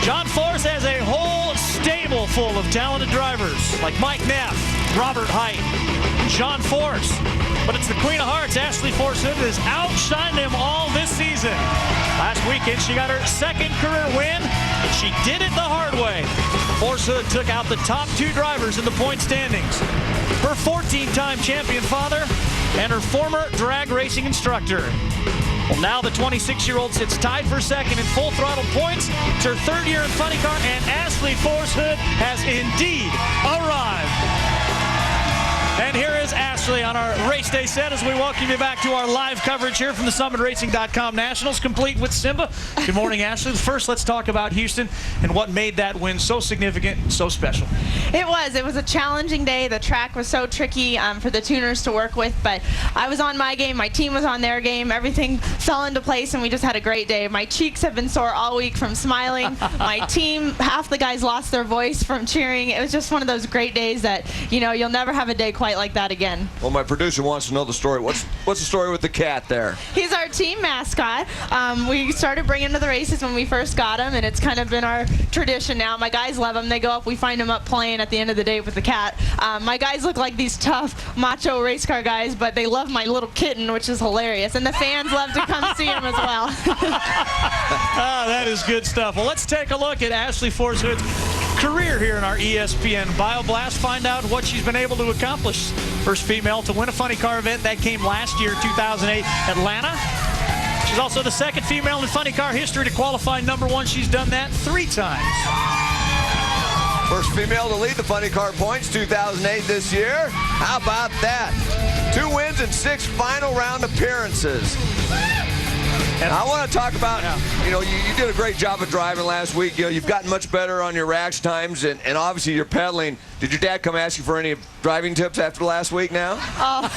John Force has a whole stable full of talented drivers like Mike Neff, Robert Height, John Force. But it's the Queen of Hearts, Ashely Force-Hood, that has outshined them all this season. Last weekend, she got her second career win, and she did it the hard way. Force-Hood took out the top 2 drivers in the point standings. Her 14-time champion father and her former drag racing instructor. Well, now the 26-year-old sits tied for second in full throttle points. It's her 3rd year in Funny Car, and Ashely Force-Hood has indeed arrived. And here is Ashely on our race day set as we welcome you back to our live coverage here from the SummitRacing.com Nationals, complete with Simba. Good morning, Ashely. First, let's talk about Houston and what made that win so significant and so special. It was a challenging day. The track was so tricky for the tuners to work with, but I was on my game, my team was on their game, everything fell into place, and we just had a great day. My cheeks have been sore all week from smiling. My team, half the guys lost their voice from cheering. It was just one of those great days that, you know, you'll never have a day quite like that again. Well, my producer wants to know the story. What's the story with the cat there? He's our team mascot. We started bringing him to the races when we first got him, and it's kind of been our tradition now. My guys love him. They go up, we find him up playing at the end of the day with the cat. My guys look like these tough, macho race car guys, but they love my little kitten, which is hilarious. And the fans love to come see him as well. That is good stuff. Well, let's take a look at Ashely Force-Hood's career here in our ESPN BioBlast. Find out what she's been able to accomplish. First female to win a funny car event. That came last year, 2008, Atlanta. She's also the second female in funny car history to qualify #1. She's done that 3 times. First female to lead the funny car points, 2008 this year. How about that? 2 wins and 6 final round appearances. And I want to talk about, you know, you did a great job of driving last week. You know, you've gotten much better on your reaction times, and obviously you're pedaling. Did your dad come ask you for any driving tips after last week now? Oh,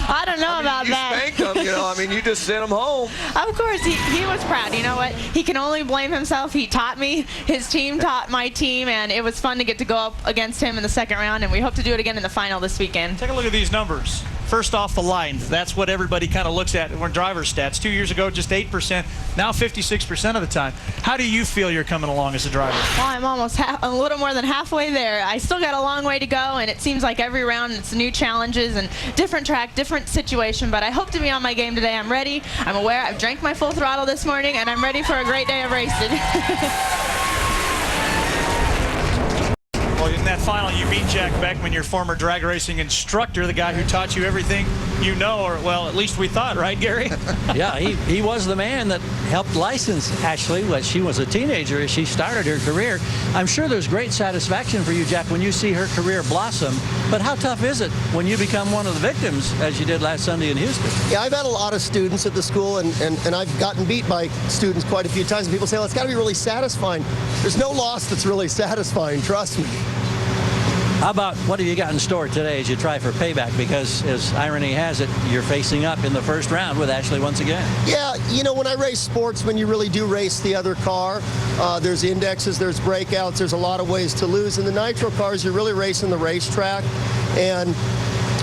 I don't know about that. You spanked him, you know. I mean, you just sent him home. Of course, he was proud. You know what? He can only blame himself. He taught me. His team taught my team, and it was fun to get to go up against him in the second round, and we hope to do it again in the final this weekend. Take a look at these numbers. First off the line, that's what everybody kind of looks at when driver stats. 2 years ago, just 8%, now 56% of the time. How do you feel you're coming along as a driver? Well, I'm almost a little more than halfway there. I still got a long way to go, and it seems like every round it's new challenges and different track, different situation, but I hope to be on my game today. I'm ready. I'm aware. I've drank my full throttle this morning, and I'm ready for a great day of racing. Well, in that final, you beat Jack Beckman, your former drag racing instructor, the guy who taught you everything you know, or, well, at least we thought, right, Gary? Yeah, he was the man that helped license Ashely when she was a teenager as she started her career. I'm sure there's great satisfaction for you, Jack, when you see her career blossom. But how tough is it when you become one of the victims, as you did last Sunday in Houston? Yeah, I've had a lot of students at the school, and I've gotten beat by students quite a few times. And people say, well, it's got to be really satisfying. There's no loss that's really satisfying, trust me. How about what have you got in store today as you try for payback? Because as irony has it, you're facing up in the first round with Ashely once again. Yeah, you know, when I race sportsmen, you really do race the other car. There's indexes, there's breakouts, there's a lot of ways to lose. In the nitro cars, you're really racing the racetrack. And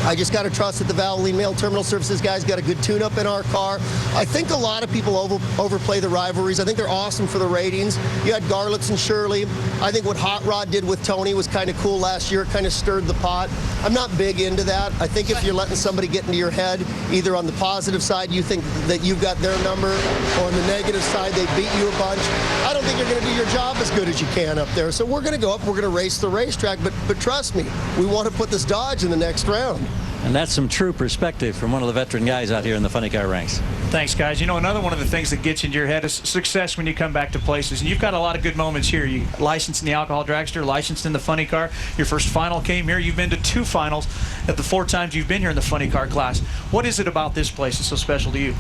I just got to trust that the Valvoline Mail Terminal Services guys got a good tune-up in our car. I think a lot of people overplay the rivalries. I think they're awesome for the ratings. You had Garlitz and Shirley. I think what Hot Rod did with Tony was kind of cool last year. It kind of stirred the pot. I'm not big into that. I think if you're letting somebody get into your head, either on the positive side, you think that you've got their number, or on the negative side, they beat you a bunch. I don't think you're going to do your job as good as you can up there. So we're going to go up, we're going to race the racetrack, but trust me, we want to put this Dodge in the next round. And that's some true perspective from one of the veteran guys out here in the funny car ranks. Thanks, guys. You know, another one of the things that gets into your head is success when you come back to places. And you've got a lot of good moments here. You licensed in the alcohol dragster, licensed in the funny car. Your first final came here. You've been to 2 finals at the 4 times you've been here in the funny car class. What is it about this place that's so special to you?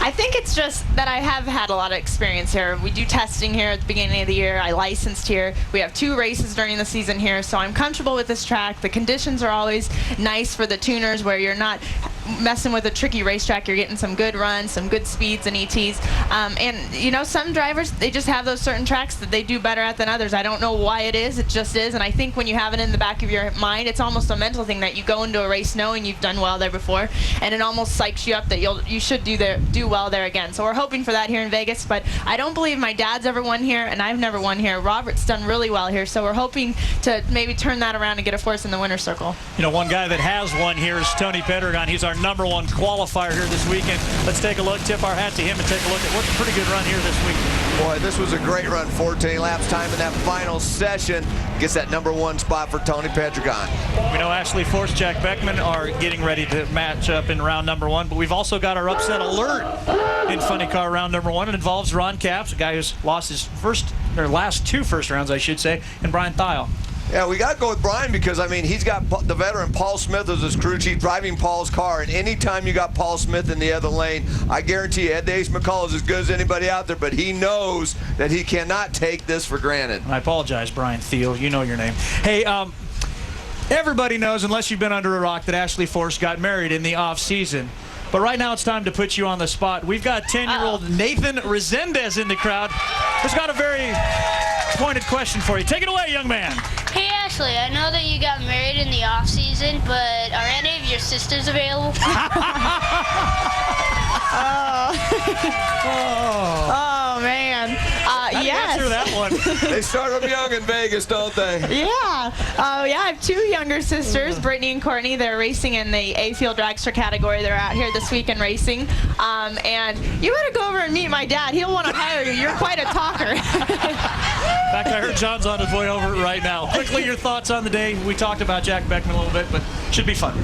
I think it's just that I have had a lot of experience here. We do testing here at the beginning of the year. I licensed here. We have 2 races during the season here, so I'm comfortable with this track. The conditions are always nice for the tuners, where you're not messing with a tricky racetrack, you're getting some good runs, some good speeds and ETs. And, you know, some drivers, they just have those certain tracks that they do better at than others. I don't know why it is. It just is. And I think when you have it in the back of your mind, it's almost a mental thing that you go into a race knowing you've done well there before, and it almost psychs you up that you should do well there again. So we're hoping for that here in Vegas, but I don't believe my dad's ever won here, and I've never won here. Robert's done really well here, so we're hoping to maybe turn that around and get a fourth in the winner's circle. You know, one guy that has won here is Tony Pedregon. He's our #1 qualifier here this weekend. Let's take a look, tip our hat to him, and take a look at what's a pretty good run here this week. Boy, this was a great run. 14 laps time in that final session. Gets that #1 spot for Tony Pedregon. We know Ashely Force, Jack Beckman are getting ready to match up in round #1, but we've also got our upset alert in Funny Car round #1. It involves Ron Capps, a guy who's lost his last 2 first rounds, I should say, and Brian Thiel. Yeah, we got to go with Brian because, I mean, he's got the veteran Paul Smith as his crew chief driving Paul's car. And anytime you got Paul Smith in the other lane, I guarantee you Ed the Ace McCall is as good as anybody out there, but he knows that he cannot take this for granted. I apologize, Brian Thiel. You know your name. Hey, everybody knows, unless you've been under a rock, that Ashely Force got married in the off-season. But right now it's time to put you on the spot. We've got 10-year-old Nathan Resendez in the crowd who's got a very pointed question for you. Take it away, young man. Hey, Ashely, I know that you got married in the off-season, but are any of your sisters available? Oh, man. Yes. Answer that one. They start them young in Vegas, don't they? Yeah. Yeah, I have 2 younger sisters, Brittany and Courtney. They're racing in the A-Field Dragster category. They're out here this weekend racing. And you better go over and meet my dad. He'll want to hire you. You're quite a talker. In fact, I heard John's on his way over right now. Quickly, your thoughts on the day. We talked about Jack Beckman a little bit, but should be fun.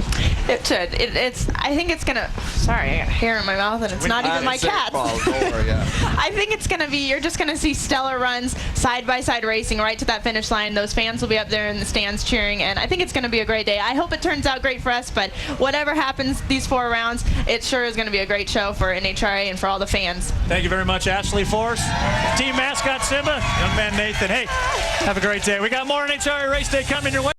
It should. I think it's going to... Sorry, I got hair in my mouth, and it's not even my cat. I think it's going to be... You're just going to see stellar runs, side-by-side racing right to that finish line. Those fans will be up there in the stands cheering, and I think it's going to be a great day. I hope it turns out great for us, but whatever happens these 4 rounds, it sure is going to be a great show for NHRA and for all the fans. Thank you very much, Ashely Force. Team mascot Simba, young man Nathan. Hey, have a great day. We got more NHRA Race Day coming your way.